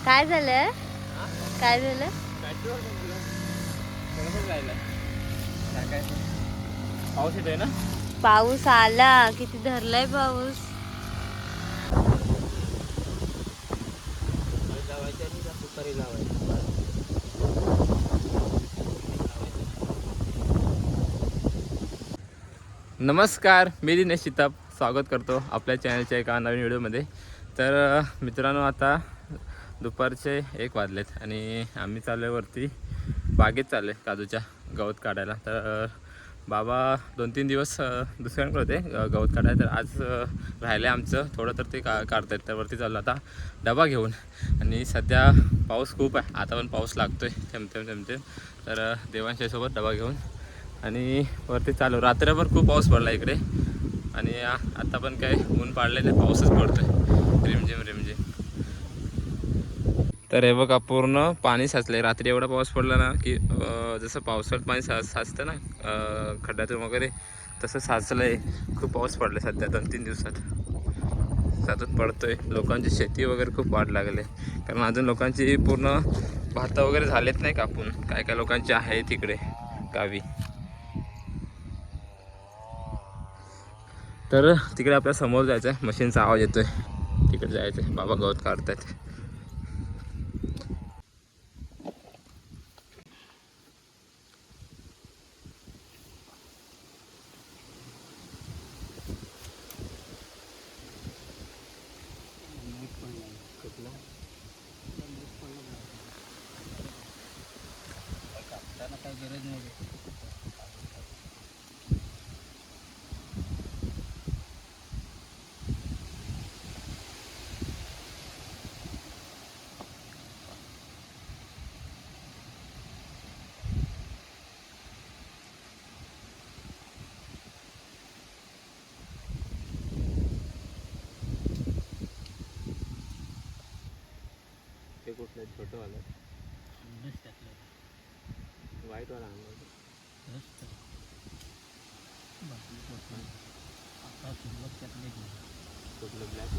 काय झालं? काय झालं? पाऊस येतोय ना? पाऊस आला. किती धरलाय पाऊस. नमस्कार, मी दिनेश चिताप स्वागत करतो आपल्या चॅनलच्या एका नवीन व्हिडिओमध्ये. तर मित्रांनो, आता दुपारचे 1 वाजलेत आणि आम्ही चाललो आहे वरती बागेत, चाललो आहे काजूच्या गवत काढायला. तर बाबा 2-3 दिवस दुसऱ्यांकडे होते गवत काढायला, तर आज राहिलं आहे आमचं थोडं, तर ते काढत आहेत. तर वरती चाललो आता डबा घेऊन. आणि सध्या पाऊस खूप आहे, आता पण पाऊस लागतो आहे थेंब. तर देवांशासोबत डबा घेऊन आणि वरती चालू. रात्रभर खूप पाऊस पडला इकडे आणि आता पण काय ऊन पाडले नाही, पाऊसच पडतोय रिमझिम. तर हे बघा, पूर्ण पाणी साचलंय. रात्री एवढा पाऊस पडला ना की जसं पावसाळ्यात पाणी साचतं ना खड्ड्यातून वगैरे, तसं साचलंय. खूप पाऊस पडला सध्या 2-3 दिवसात सतत पडतोय. लोकांची शेती वगैरे खूप वाढ लागले, कारण अजून लोकांची पूर्ण भातं वगैरे झालेत नाही कापून. काय लोकांचे आहे तिकडे गावी. तर तिकडे आपल्या समोर जायचं आहे, मशीनचा आवाज येतोय, तिकडे जायचं आहे. बाबा गवत काढतात. काही गरज नाही. ते कुठलं छोटंवालं व्हाईटवाला कुठलं ब्लॅक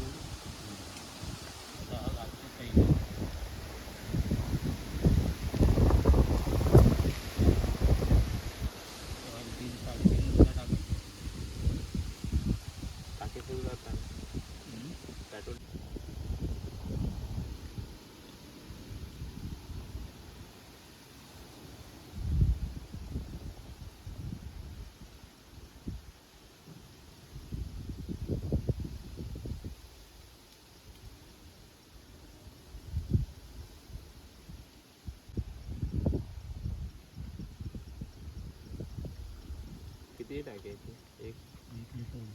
टाके सुरू जातात पेट्रोल. किती टाकायची? एक लिटर.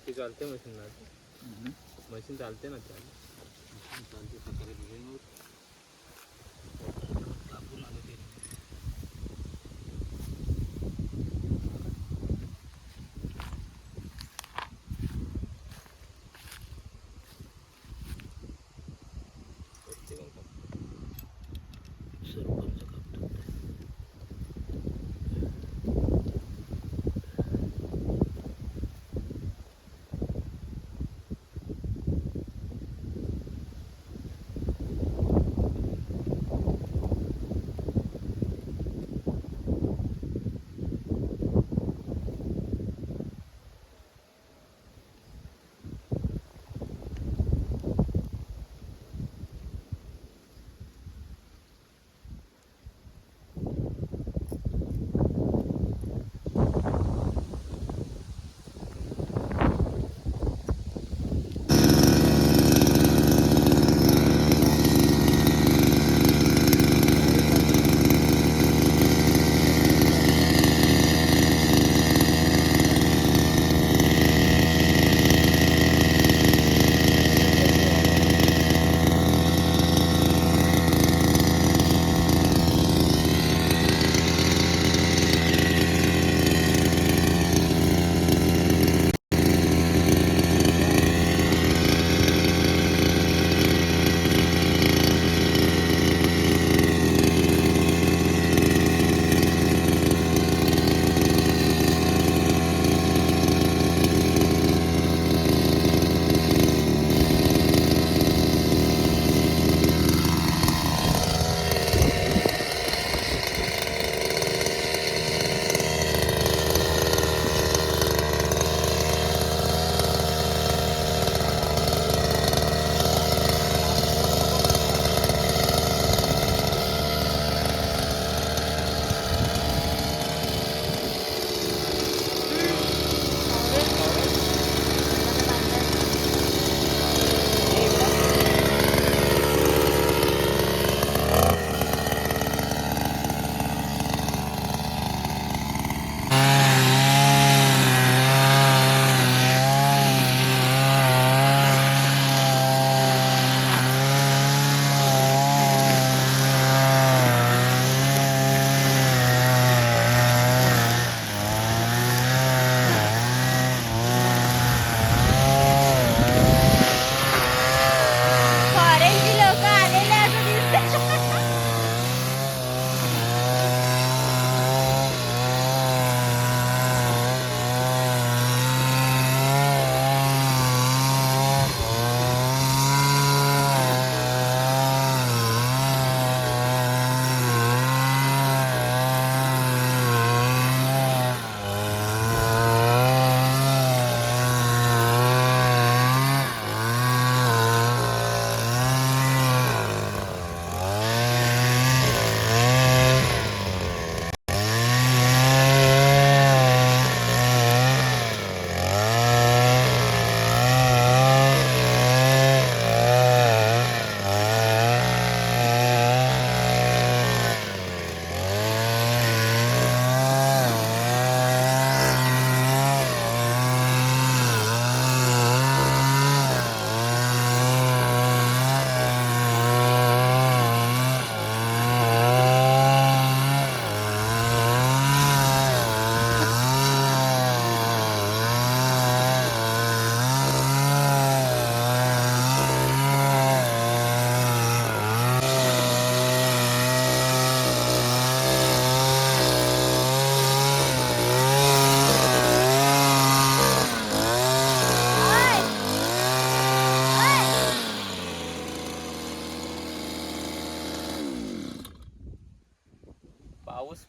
ती चालते मशीन ना? मशीन चालते ना? चालते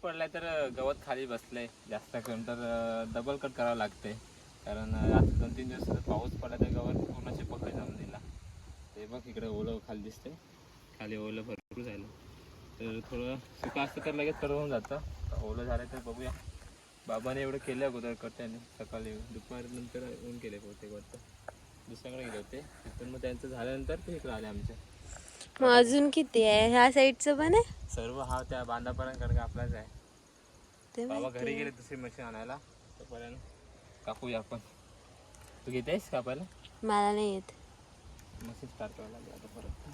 पडलाय तर गवत खाली बसलंय जास्त करून, तर डबल कट करावं लागते. कारण आता 2-3 दिवस पाऊस पडला तर गवत पूर्ण चिपकले जाऊन दिला. ते बघ इकडे ओलं खाली दिसते, खाली ओलं भरपूर झालं. तर थोडं सुका असतं तर लगेच कट होऊन जातं. ओलं झालं तर बघूया. बाबाने एवढं केलं अगोदर कट, त्याने सकाळी दुपारनंतर येऊन केले बहुतेक वाटतं. दुसऱ्याकडे गेले होते तिथून, मग त्यांचं झाल्यानंतर ते इकडे आले आमच्या. मग अजून किती आहे? ह्या साईडचं पण आहे सर्व हा त्या बांधापर्यंत कारण आपलाच आहे. ते बाबा माहिती घरी आहे. गेले दुसरी मशीन आणायला, तोपर्यंत कापूया आपण. तू घेते आहेस कापायला? मला नाही येत. मशीन स्टार्ट करायला लागेल आता परत.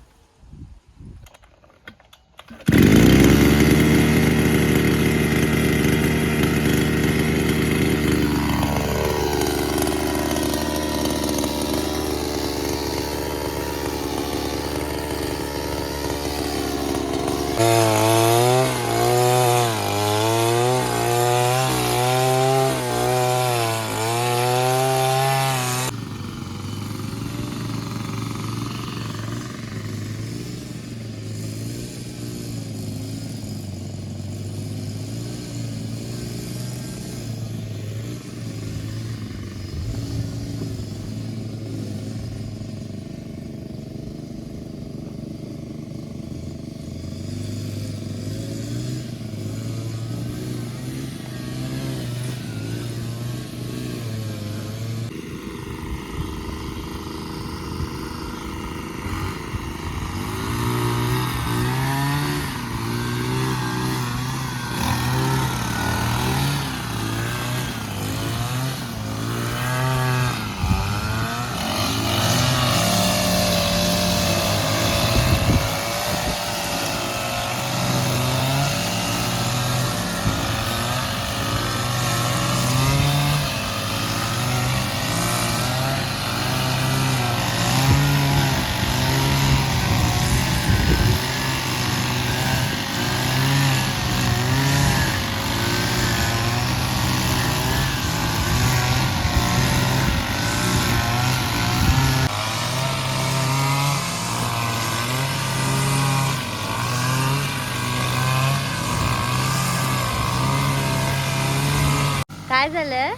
काय झालं?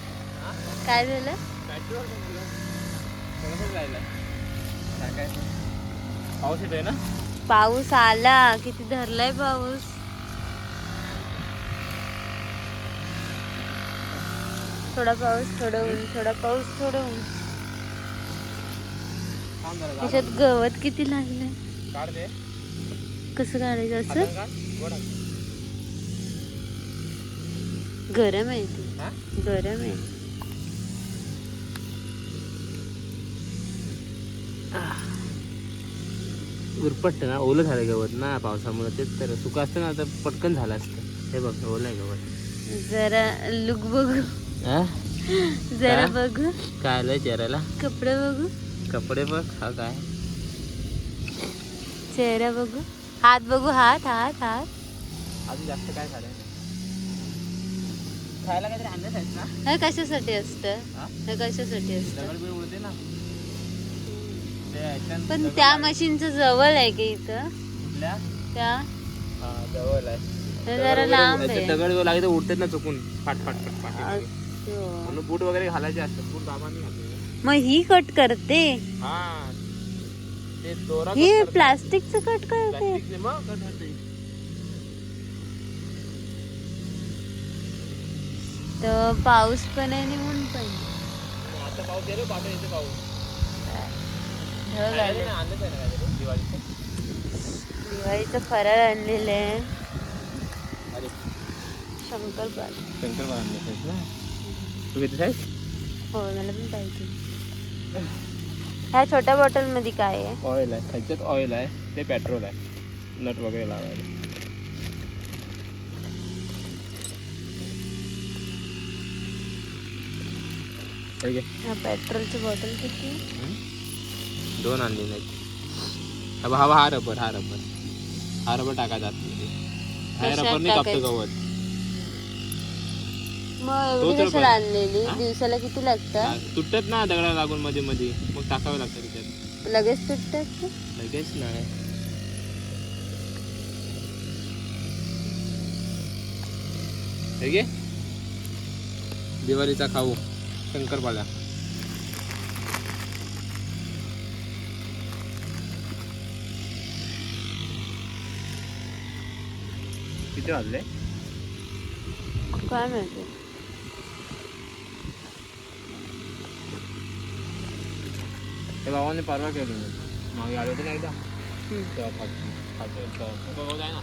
काय झालं? पेट्रोल थोडंसंच राहिलं टाकायचं. पाऊस येतोय ना? पाऊस आला. किती धरलाय पाऊस. थोडा पाऊस थोडं ऊन, थोडा पाऊस थोडं ऊन. थांब जरा, त्याच्यात गवत किती लागलंय. काढ दे. कसं काढायचं असं? हातानं काढ. गोड हात. गरम आहे ते. हा? गरम आहे. उरपट ना, ओलं झालं गवत ना पावसामुळे. तेच तर सुका असतं ना तर पटकन झालं असतं. हे बघ ओलं आहे गवत. जरा लुक बघू. हा? जरा काय? बघू. काय आलंय चेहऱ्याला? कपडे बघू. कपडे बघ. हा काय? चेहरा बघू. हात बघू. हात हात हात. अजून जास्त काय झालंय? खायला काहीतरी आणलं आहेत ना? हे कशासाठी असतं? हा? हे कशासाठी असतं? दगड बिगड उडते ना ते ह्याच्यात पण दगड त्या लागले. मशीनचं जवळ आहे की इथं? कुठल्या? त्या हा जवळ आहे. ते जरा लांब आहे. दगड लागले तर उडतात ना चुकून. फाट फाट फाट फाट. असं. म्हणून बूट वगैरे घालायचे असतात. बूट बाबांनी घातले. मग ही कट करते. हा ते दोरा ही कट करतात. प्लास्टिकचं कट करते. प्लास्टिकने मग कट होते. तर पाऊस पण आहे आणि ऊन पण आहे. आता पाऊस गेलो पाठव येते पाऊस. ढग आले. आणलंच आहे ना काहीतरी दिवाळीचं. दिवाळीचं फराळ आणलेलं आहे. अरे शंकरपाळी. शंकरपाळी आणलं ना. तू घेतेस आहेस? हो मला पण पाहिजे. ह्या छोट्या बॉटल मध्ये काय आहे? ऑइल आहे. ह्याच्यात ऑइल आहे. ते पेट्रोल आहे. नट वगैरे लावायला. ठीक आहे. ह्या पेट्रोलची बॉटल किती? 2 आणली नाही. हा रबर. हा रबर टाकायचा आतमध्ये. हा कशात रबर नाही कापतं टाकायचं? गवत. मग तोच एवढी कशाला रबर. आणलेली? हा? दिवसाला किती लागतात? तुटत ना दगडा लागून मध्ये मध्ये, मग टाकावं लागतं त्याच्यात. लगेच तुटतात का? लगेच नाही. हे घे दिवाळीचा खाऊ शंकरपाळ्या. किती वाजले काय माहिती. ते बाबांनी परवा केलं मी मागे आलो होतो ना एकदा तेव्हा खातो जाय ना.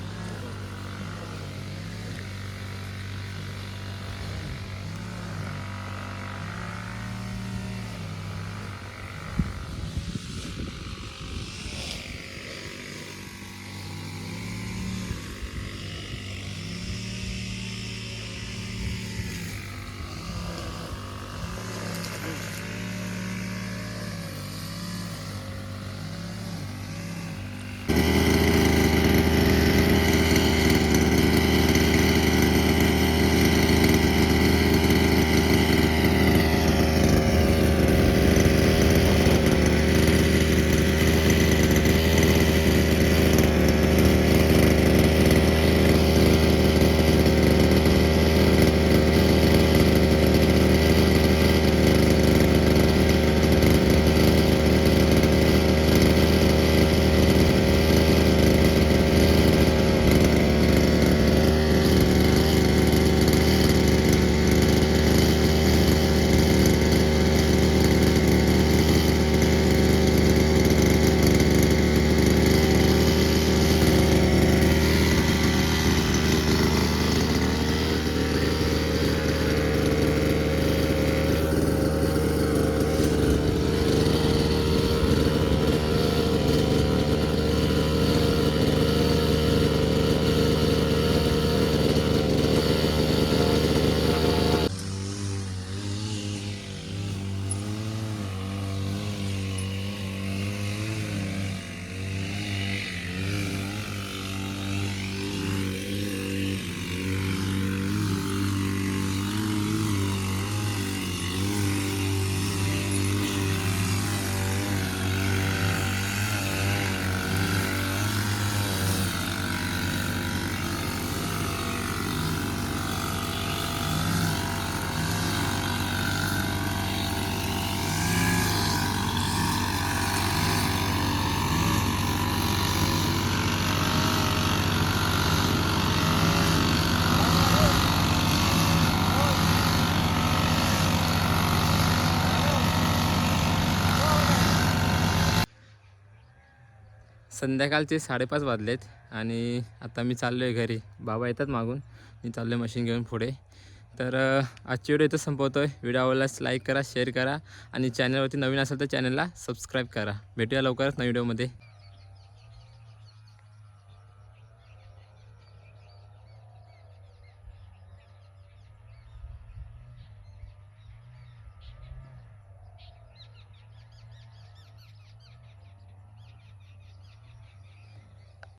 संध्याकाळचे 5:30 वाजलेत आणि आता मी चाललो आहे घरी. बाबा येतात मागून, मी चाललो आहे मशीन घेऊन पुढे. तर आजची व्हिडिओ इथं संपवतो आहे. व्हिडिओ आवडल्यास लाईक करा, शेअर करा आणि चॅनलवरती नवीन असेल तर चॅनलला सबस्क्राईब करा. भेटूया लवकरच नवीन व्हिडिओमध्ये.